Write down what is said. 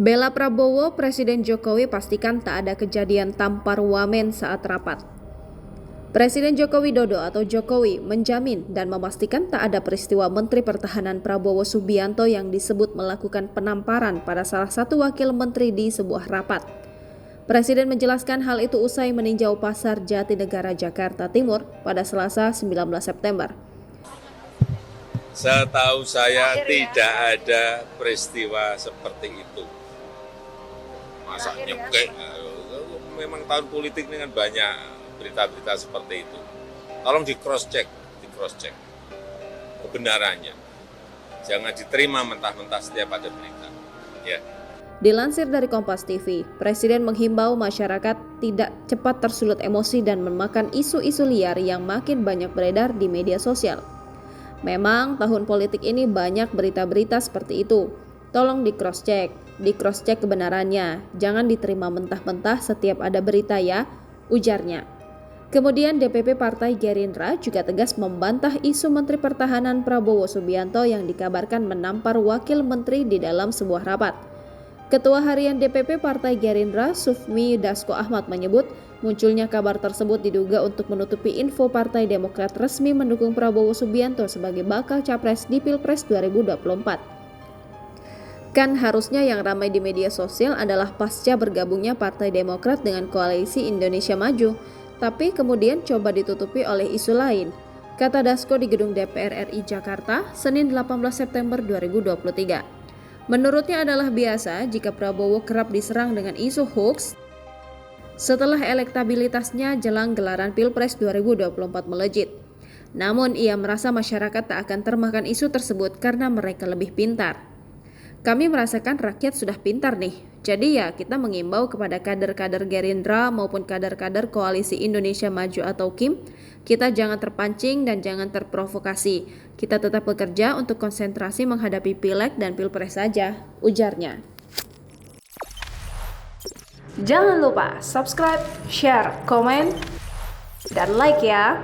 Bela Prabowo, Presiden Jokowi pastikan tak ada kejadian tampar wamen saat rapat. Presiden Joko Widodo atau Jokowi menjamin dan memastikan tak ada peristiwa Menteri Pertahanan Prabowo Subianto yang disebut melakukan penamparan pada salah satu wakil menteri di sebuah rapat. Presiden menjelaskan hal itu usai meninjau Pasar Jatinegara, Jakarta Timur pada Selasa 19 September. Setahu saya tidak ada peristiwa seperti itu. Masa nyekek, memang tahun politik ini kan banyak berita-berita seperti itu. Tolong di cross check kebenarannya. Jangan diterima mentah-mentah setiap ada berita. Ya. Dilansir dari Kompas TV, Presiden menghimbau masyarakat tidak cepat tersulut emosi dan memakan isu-isu liar yang makin banyak beredar di media sosial. Memang tahun politik ini banyak berita-berita seperti itu. Tolong di cross check kebenarannya. Jangan diterima mentah-mentah setiap ada berita ya, ujarnya. Kemudian DPP Partai Gerindra juga tegas membantah isu Menteri Pertahanan Prabowo Subianto yang dikabarkan menampar wakil menteri di dalam sebuah rapat. Ketua Harian DPP Partai Gerindra, Sufmi Dasko Ahmad menyebut, munculnya kabar tersebut diduga untuk menutupi info Partai Demokrat resmi mendukung Prabowo Subianto sebagai bakal capres di Pilpres 2024. Kan harusnya yang ramai di media sosial adalah pasca bergabungnya Partai Demokrat dengan Koalisi Indonesia Maju, tapi kemudian coba ditutupi oleh isu lain, kata Dasko di Gedung DPR RI Jakarta, Senin 18 September 2023. Menurutnya adalah biasa jika Prabowo kerap diserang dengan isu hoax setelah elektabilitasnya jelang gelaran Pilpres 2024 melejit. Namun ia merasa masyarakat tak akan termakan isu tersebut karena mereka lebih pintar. Kami merasakan rakyat sudah pintar nih, jadi ya kita mengimbau kepada kader-kader Gerindra maupun kader-kader Koalisi Indonesia Maju atau KIM, kita jangan terpancing dan jangan terprovokasi. Kita tetap bekerja untuk konsentrasi menghadapi Pileg dan Pilpres saja, ujarnya. Jangan lupa subscribe, share, komen, dan like ya.